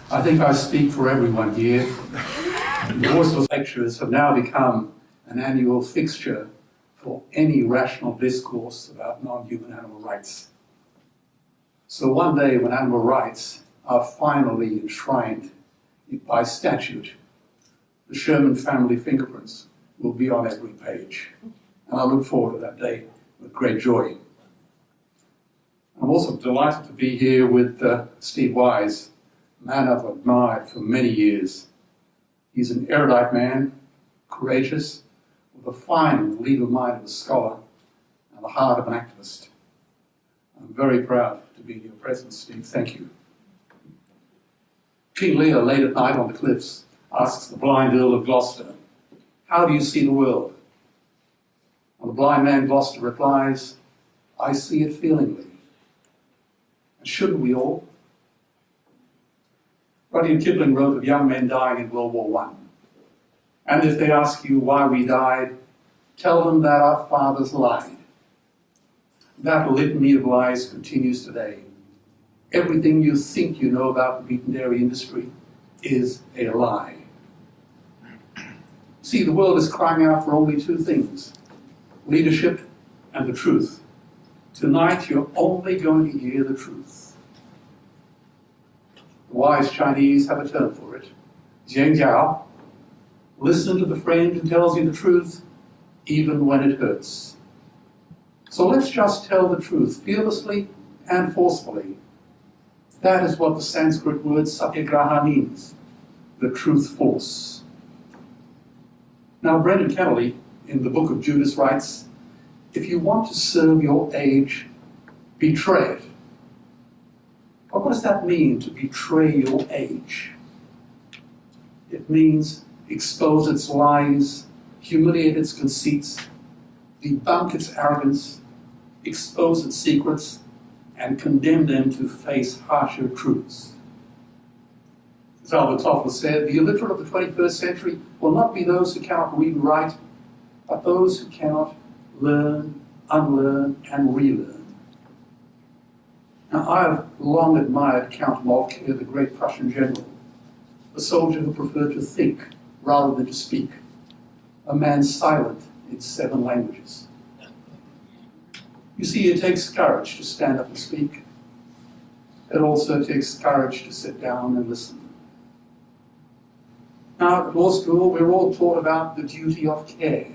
I think I speak for everyone here. Voiceless lectures have now become an annual fixture for any rational discourse about non-human animal rights. So one day when animal rights are finally enshrined by statute, the Sherman family fingerprints will be on every page. And I look forward to that day with great joy. I'm also delighted to be here with Steve Wise, a man I've admired for many years. He's an erudite man, courageous, with a fine legal mind of a scholar and the heart of an activist. I'm very proud to be in your presence, Steve. Thank you. King Lear, late at night on the cliffs, asks the blind Earl of Gloucester, "How do you see the world?" And the blind man Gloucester replies, "I see it feelingly." And shouldn't we all? Rudyard Kipling wrote of young men dying in World War I. And if they ask you why we died, tell them that our fathers lied. That litany of lies continues today. Everything you think you know about the meat and dairy industry is a lie. See, the world is crying out for only two things: leadership and the truth. Tonight, you're only going to hear the truth. The wise Chinese have a term for it: Zhengjiao. Listen to the friend who tells you the truth, even when it hurts. So let's just tell the truth, fearlessly and forcefully. That is what the Sanskrit word satyagraha means, the truth force. Now, Brendan Kennelly, in the Book of Judas, writes, "If you want to serve your age, betray it." But what does that mean, to betray your age? It means expose its lies, humiliate its conceits, debunk its arrogance, expose its secrets, and condemn them to face harsher truths. As Albert Toffler said, the illiterate of the 21st century will not be those who cannot read and write, but those who cannot learn, unlearn, and relearn. Now, I have long admired Count Moltke, the great Prussian general, a soldier who preferred to think rather than to speak, a man silent in 7 languages. You see, it takes courage to stand up and speak. It also takes courage to sit down and listen. Now, at law school, we're all taught about the duty of care.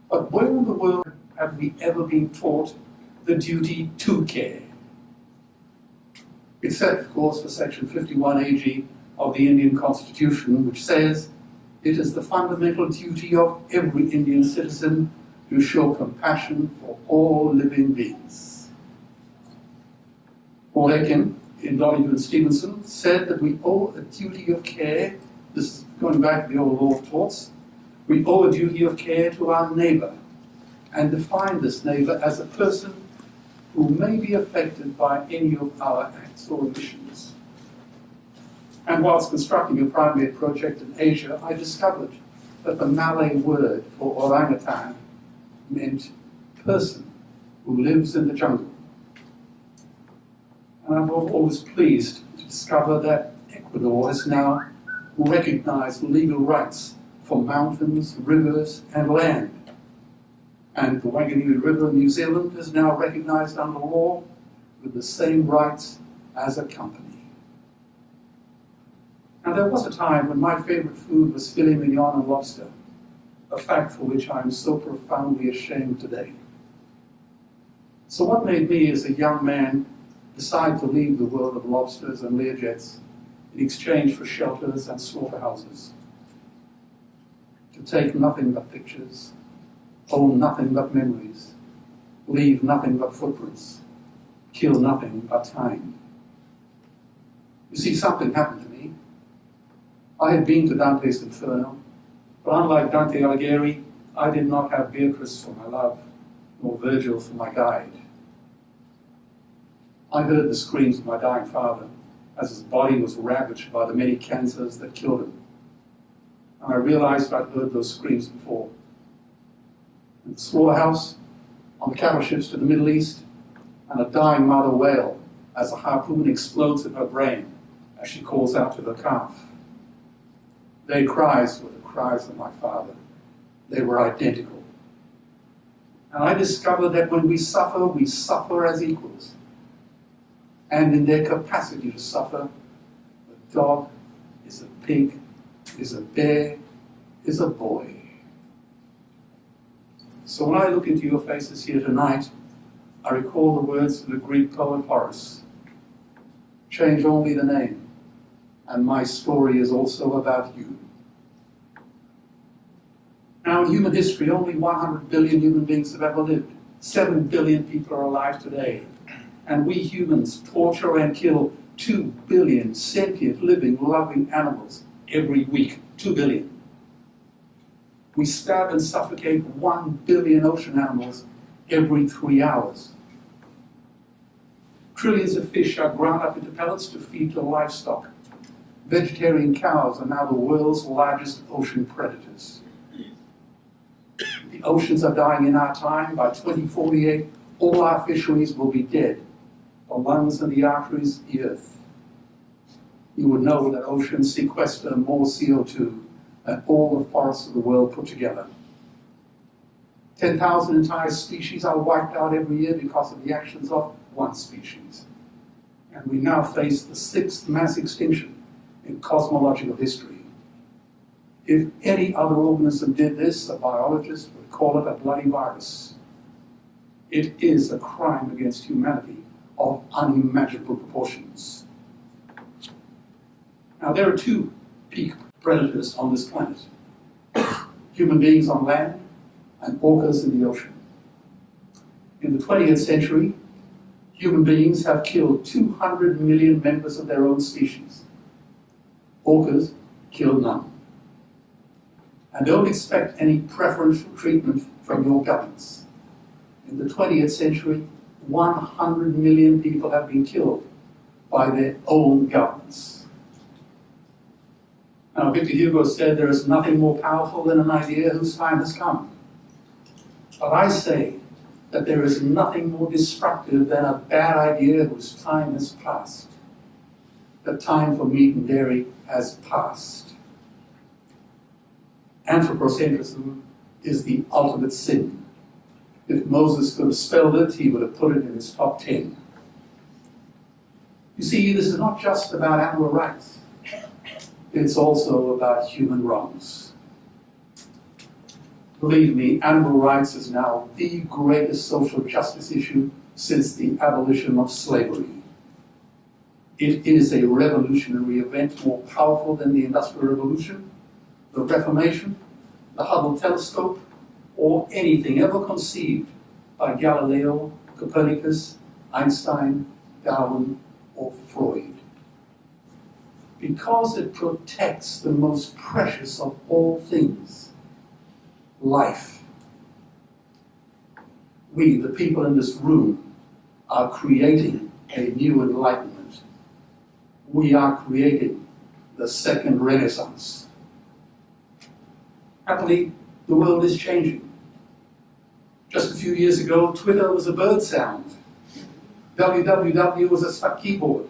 But where in the world have we ever been taught the duty to care? Except, of course, for Section 51 AG of the Indian Constitution, which says it is the fundamental duty of every Indian citizen to show compassion for all living beings. Paul Aiken, in Donoghue and Stevenson, said that we owe a duty of care, this is going back to the old law of torts, we owe a duty of care to our neighbour, and define this neighbour as a person who may be affected by any of our acts or omissions. And whilst constructing a primate project in Asia, I discovered that the Malay word for orangutan meant person who lives in the jungle. And I'm always pleased to discover that Ecuador has now recognized legal rights for mountains, rivers, and land. And the Wanganui River in New Zealand is now recognized under law with the same rights as a company. Now, there was a time when my favorite food was filet mignon and lobster, a fact for which I am so profoundly ashamed today. So what made me, as a young man, decide to leave the world of lobsters and Learjets in exchange for shelters and slaughterhouses? To take nothing but pictures, own nothing but memories, leave nothing but footprints, kill nothing but time. You see, something happened to me. I had been to Dante's Inferno, but unlike Dante Alighieri, I did not have Beatrice for my love, nor Virgil for my guide. I heard the screams of my dying father as his body was ravaged by the many cancers that killed him. And I realized I'd heard those screams before. In the slaughterhouse, on the cattle ships to the Middle East, and a dying mother whale as a harpoon explodes in her brain as she calls out to the calf. Their cries were the cries of my Father. They were identical. And I discovered that when we suffer as equals. And in their capacity to suffer, a dog is a pig, is a bear, is a boy. So when I look into your faces here tonight, I recall the words of the Greek poet Horace. Change only the name, and my story is also about you. Now, in human history, only 100 billion human beings have ever lived. 7 billion people are alive today. And we humans torture and kill 2 billion sentient, living, loving animals every week. 2 billion. We stab and suffocate 1 billion ocean animals every 3 hours. Trillions of fish are ground up into pellets to feed to livestock. Vegetarian cows are now the world's largest ocean predators. The oceans are dying in our time. By 2048, all our fisheries will be dead. The lungs and the arteries, the earth. You would know that oceans sequester more CO2 than all the forests of the world put together. 10,000 entire species are wiped out every year because of the actions of one species. And we now face the 6th mass extinction in cosmological history. If any other organism did this, a biologist would call it a bloody virus. It is a crime against humanity of unimaginable proportions. Now, there are 2 peak predators on this planet. Human beings on land and orcas in the ocean. In the 20th century, human beings have killed 200 million members of their own species. Orcas kill none. And don't expect any preferential treatment from your governments. In the 20th century, 100 million people have been killed by their own governments. Now, Victor Hugo said there is nothing more powerful than an idea whose time has come. But I say that there is nothing more destructive than a bad idea whose time has passed. The time for meat and dairy has passed. Anthropocentrism is the ultimate sin. If Moses could have spelled it, he would have put it in his top 10. You see, this is not just about animal rights. It's also about human wrongs. Believe me, animal rights is now the greatest social justice issue since the abolition of slavery. It is a revolutionary event more powerful than the Industrial Revolution, the Reformation, the Hubble telescope, or anything ever conceived by Galileo, Copernicus, Einstein, Darwin, or Freud. Because it protects the most precious of all things, life. We, the people in this room, are creating a new enlightenment. We are creating the second Renaissance. Happily, the world is changing. Just a few years ago, Twitter was a bird sound. www was a stuck keyboard.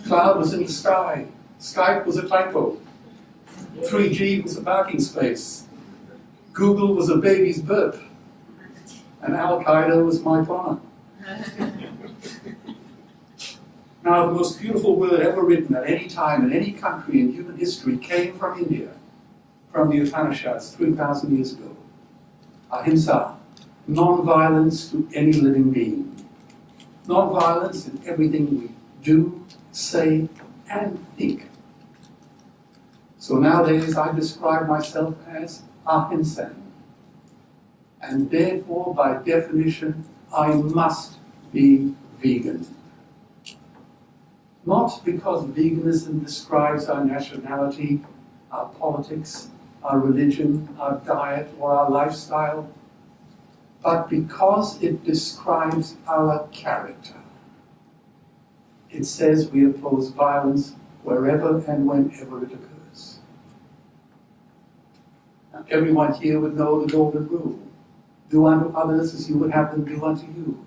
Cloud was in the sky. Skype was a typo. 3G was a parking space. Google was a baby's burp. And Al-Qaeda was my plumber. Now, the most beautiful word ever written at any time in any country in human history came from India, from the Upanishads 3,000 years ago. Ahimsa, non-violence to any living being. Non-violence in everything we do, say, and think. So nowadays I describe myself as ahimsa. And therefore, by definition, I must be vegan. Not because veganism describes our nationality, our politics, our religion, our diet, or our lifestyle, but because it describes our character. It says we oppose violence wherever and whenever it occurs. Now, everyone here would know the golden rule. Do unto others as you would have them do unto you.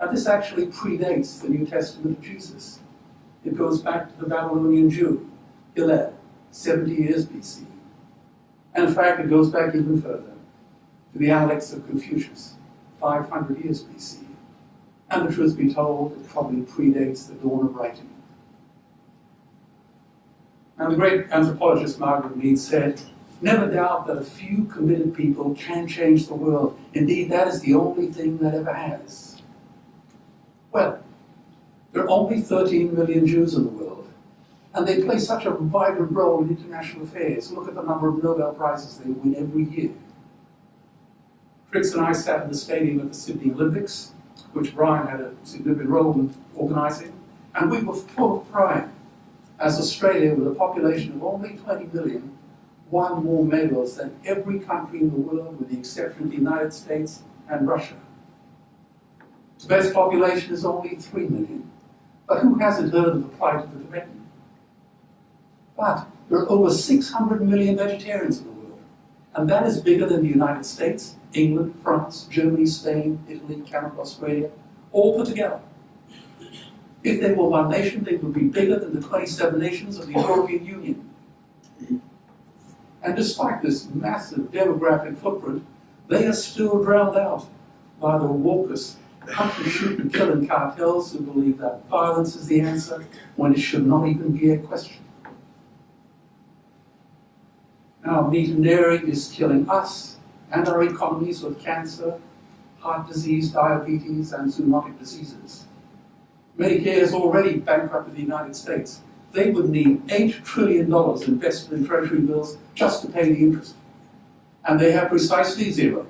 Now, this actually predates the New Testament of Jesus. It goes back to the Babylonian Jew, Hillel, 70 years BC. And in fact, it goes back even further, to the Analects of Confucius, 500 years BC. And the truth be told, it probably predates the dawn of writing. And the great anthropologist Margaret Mead said, "Never doubt that a few committed people can change the world. Indeed, that is the only thing that ever has." Well, there are only 13 million Jews in the world, and they play such a vibrant role in international affairs. Look at the number of Nobel Prizes they win every year. Fritz and I sat in the stadium at the Sydney Olympics, which Brian had a significant role in organising, and we were full of pride as Australia, with a population of only 20 million, won more medals than every country in the world, with the exception of the United States and Russia. Tibet's population is only 3 million, but who hasn't heard of the plight of the Tibetan? But there are over 600 million vegetarians in the world, and that is bigger than the United States, England, France, Germany, Spain, Italy, Canada, Australia, all put together. If they were one nation, they would be bigger than the 27 nations of the European Union. And despite this massive demographic footprint, they are still drowned out by the wokus, hunting, shoot and killing cartels who believe that violence is the answer when it should not even be a question. Now, meat and dairy is killing us and our economies with cancer, heart disease, diabetes, and zoonotic diseases. Medicare has already bankrupted the United States. They would need $8 trillion invested in Treasury bills just to pay the interest. And they have precisely zero.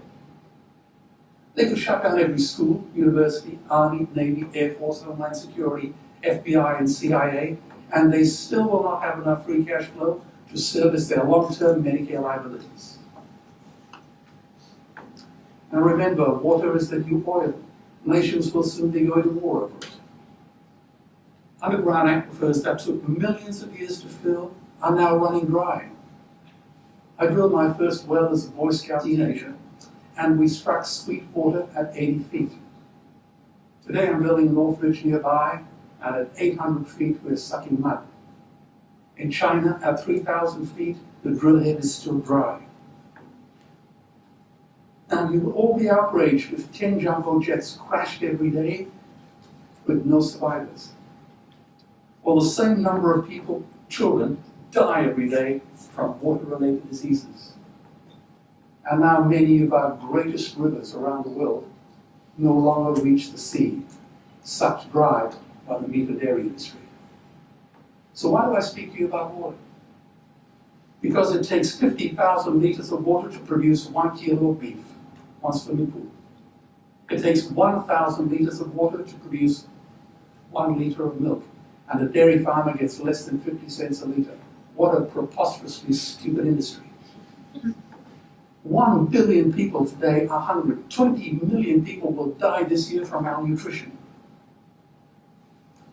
They could shut down every school, university, Army, Navy, Air Force, Homeland Security, FBI, and CIA, and they still will not have enough free cash flow to service their long-term Medicare liabilities. And remember, water is the new oil. Nations will soon be going to war over it. Underground aquifers that took millions of years to fill are now running dry. I drilled my first well as a Boy Scout teenager, and we struck sweet water at 80 feet. Today I'm building an orphanage nearby, and at 800 feet we're sucking mud. In China, at 3,000 feet, the drill head is still dry. Now you will all be outraged if 10 jumbo jets crashed every day with no survivors. Well, the same number of people, children, die every day from water-related diseases. And now many of our greatest rivers around the world no longer reach the sea, sucked dry by the meat and dairy industry. So why do I speak to you about water? Because it takes 50,000 liters of water to produce 1 kilo of beef, 1 swimming pool. It takes 1,000 liters of water to produce 1 liter of milk. And the dairy farmer gets less than 50 cents a litre. What a preposterously stupid industry. 1 billion people today are hungry. 20 million people will die this year from malnutrition.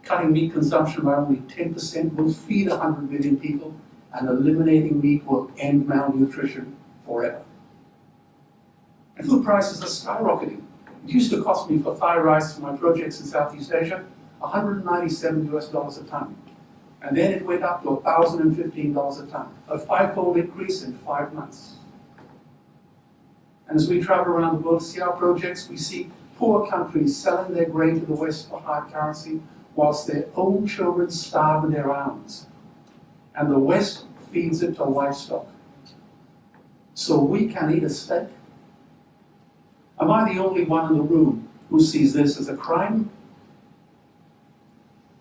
Cutting meat consumption by only 10% will feed 100 million people, and eliminating meat will end malnutrition forever. And food prices are skyrocketing. It used to cost me for Thai rice for my projects in Southeast Asia $197 US a ton. And then it went up to $1,015 a ton, a 5-fold increase in 5 months. And as we travel around the world to see our projects, we see poor countries selling their grain to the West for hard currency, whilst their own children starve in their arms. And the West feeds it to livestock. So we can eat a steak? Am I the only one in the room who sees this as a crime?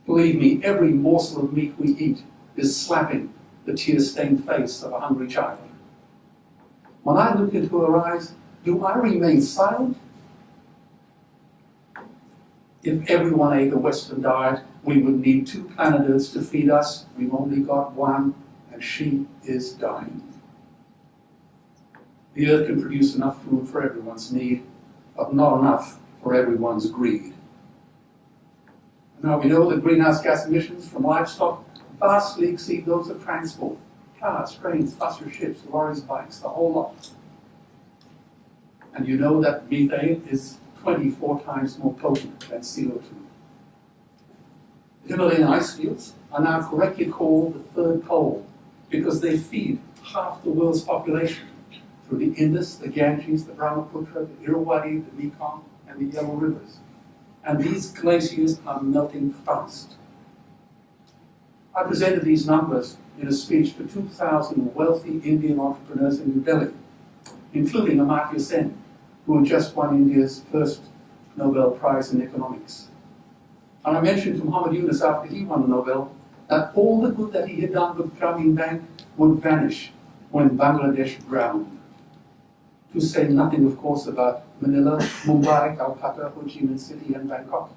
Believe me, every morsel of meat we eat is slapping the tear-stained face of a hungry child. When I look into her eyes, do I remain silent? If everyone ate a Western diet, we would need 2 planet Earths to feed us. We've only got 1, and she is dying. The Earth can produce enough food for everyone's need, but not enough for everyone's greed. Now we know that greenhouse gas emissions from livestock vastly exceed those of transport. Cars, trains, buses, ships, lorries, bikes, the whole lot. And you know that methane is 24 times more potent than CO2. The Himalayan ice fields are now correctly called the third pole because they feed half the world's population through the Indus, the Ganges, the Brahmaputra, the Irrawaddy, the Mekong, and the Yellow rivers. And these glaciers are melting fast. I presented these numbers in a speech to 2,000 wealthy Indian entrepreneurs in New Delhi, including Amartya Sen, who just won India's first Nobel Prize in economics. And I mentioned to Muhammad Yunus after he won the Nobel that all the good that he had done with Grameen Bank would vanish when Bangladesh drowned. To say nothing, of course, about Manila, Mumbai, Calcutta, Ho Chi Minh City, and Bangkok.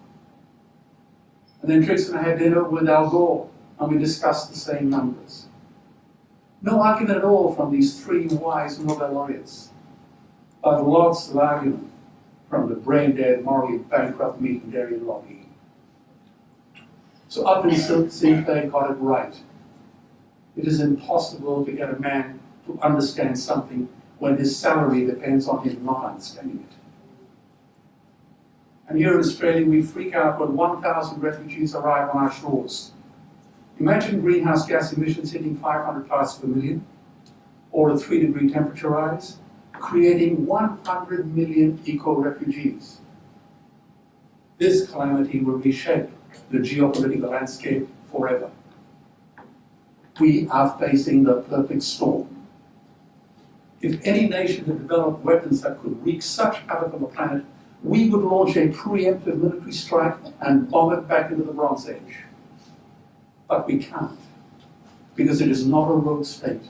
And then Trix and I had dinner with Al Gore, and we discussed the same numbers. No argument at all from these three wise Nobel laureates, but lots of argument from the brain-dead, morally bankrupt meat and dairy lobby. So Upton Sinclair got it right. It is impossible to get a man to understand something when his salary depends on him not understanding it. And here in Australia, we freak out when 1,000 refugees arrive on our shores. Imagine greenhouse gas emissions hitting 500 parts per million, or a 3-degree temperature rise, creating 100 million eco-refugees. This calamity will reshape the geopolitical landscape forever. We are facing the perfect storm. If any nation had developed weapons that could wreak such havoc on the planet, we would launch a preemptive military strike and bomb it back into the Bronze Age. But we can't, because it is not a rogue state.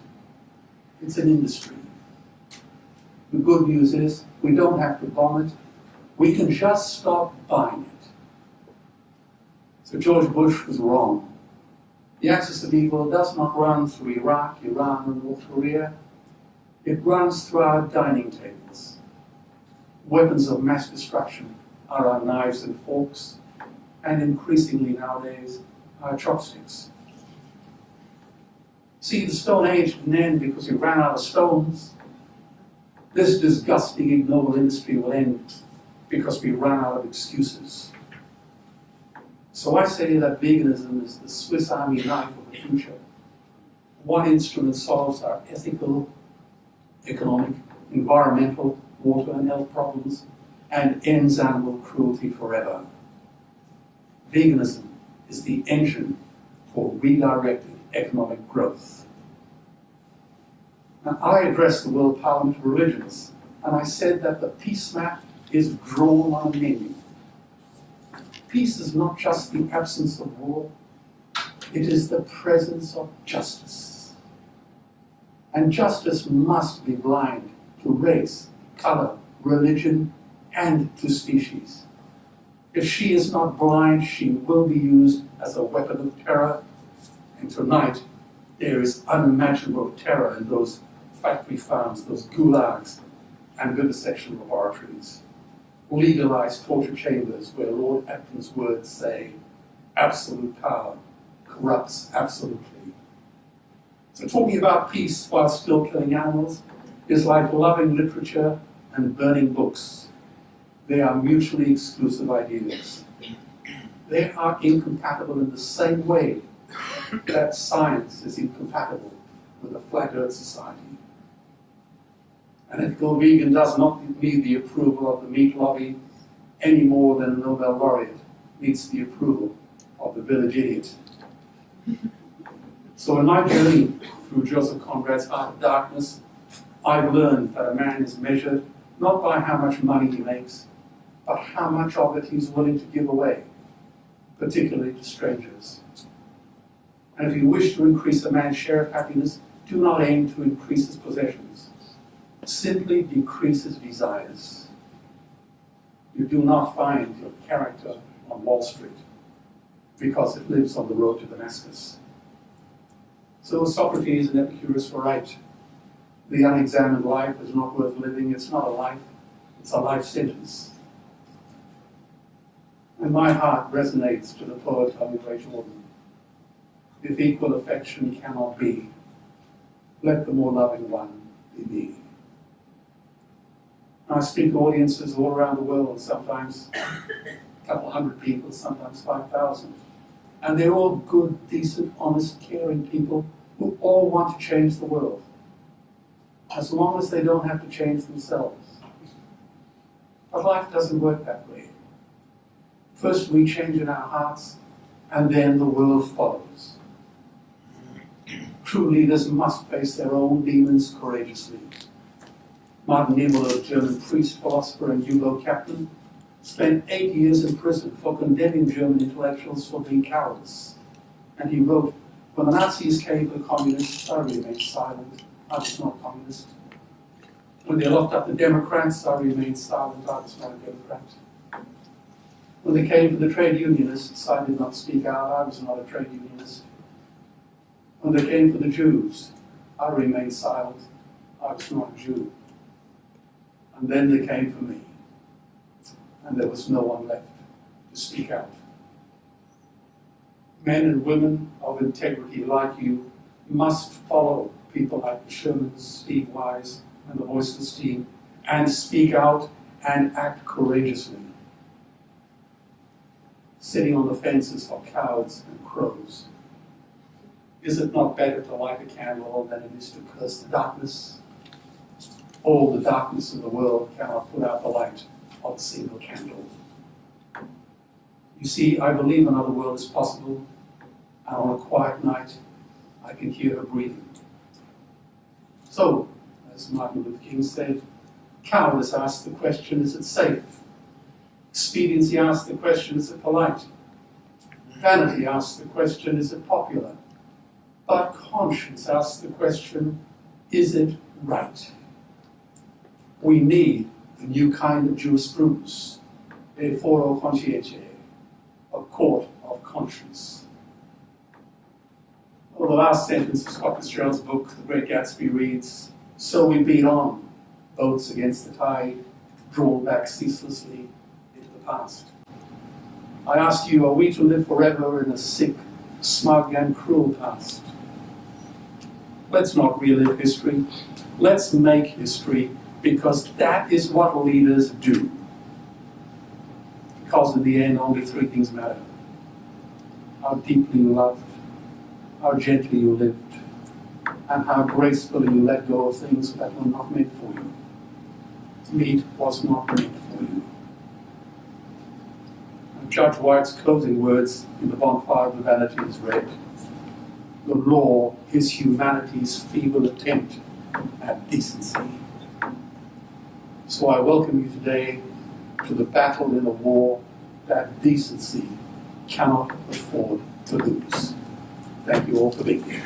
It's an industry. The good news is we don't have to bomb it. We can just stop buying it. So George Bush was wrong. The axis of evil does not run through Iraq, Iran, and North Korea. It runs through our dining tables. Weapons of mass destruction are our knives and forks, and increasingly nowadays, our chopsticks. See, the Stone Age didn't end because we ran out of stones. This disgusting, ignoble industry will end because we ran out of excuses. So I say that veganism is the Swiss Army knife of the future. One instrument solves our ethical, economic, environmental, water and health problems, and ends animal cruelty forever. Veganism is the engine for redirected economic growth. Now, I addressed the World Parliament of Religions, and I said that the peace map is drawn on a menu. Peace is not just the absence of war, it is the presence of justice. And justice must be blind to race, color, religion, and to species. If she is not blind, she will be used as a weapon of terror. And tonight, there is unimaginable terror in those factory farms, those gulags, and vivisection laboratories. Legalized torture chambers where Lord Acton's words say, absolute power corrupts absolutely. So talking about peace while still killing animals is like loving literature and burning books. They are mutually exclusive ideas. They are incompatible in the same way that science is incompatible with a flat earth society. An ethical vegan does not need the approval of the meat lobby any more than a Nobel laureate needs the approval of the village idiot. So in my journey through Joseph Conrad's Art of Darkness, I've learned that a man is measured not by how much money he makes, but how much of it he's willing to give away, particularly to strangers. And if you wish to increase a man's share of happiness, do not aim to increase his possessions. Simply decrease his desires. You do not find your character on Wall Street because it lives on the road to Damascus. So Socrates and Epicurus were right. The unexamined life is not worth living. It's not a life, it's a life sentence. And my heart resonates to the poet Tommy Ray Jordan. If equal affection cannot be, let the more loving one be me. I speak to audiences all around the world, sometimes a couple hundred people, sometimes 5,000. And they're all good, decent, honest, caring people who all want to change the world, as long as they don't have to change themselves. But life doesn't work that way. First we change in our hearts, and then the world follows. True leaders must face their own demons courageously. Martin Niemöller, German priest, philosopher, and U-boat captain, spent 8 years in prison for condemning German intellectuals for being cowards. And he wrote, "When the Nazis came for the communists, I remained silent. I was not a communist. When they locked up the Democrats, I remained silent. I was not a Democrat. When they came for the trade unionists, I did not speak out. I was not a trade unionist. When they came for the Jews, I remained silent. I was not a Jew. And then they came for me, and there was no one left to speak out." Men and women of integrity like you must follow people like the Shermans, Steve Wise, and the Voiceless team, and speak out and act courageously. Sitting on the fences for cowards and crows. Is it not better to light a candle than it is to curse the darkness? All the darkness of the world cannot put out the light of a single candle. You see, I believe another world is possible, and on a quiet night, I can hear her breathing. So, as Martin Luther King said, cowardice asks the question, is it safe? Expediency asks the question, is it polite? Vanity asks the question, is it popular? But conscience asks the question, is it right? We need a new kind of jurisprudence, a foro conscientiae, a court of conscience. Well, the last sentence of Scott Fitzgerald's book, The Great Gatsby, reads, "So we beat on, boats against the tide, drawn back ceaselessly into the past." I ask you, are we to live forever in a sick, smug, and cruel past? Let's not relive history. Let's make history, because that is what leaders do. Because in the end, only three things matter: how deeply you loved, how gently you lived, and how gracefully you let go of things that were not meant for you. Meat was not meant for you. And Judge White's closing words in The Bonfire of the Vanities read, "The law is humanity's feeble attempt at decency." So I welcome you today to the battle in a war that decency cannot afford to lose. Thank you all for being here.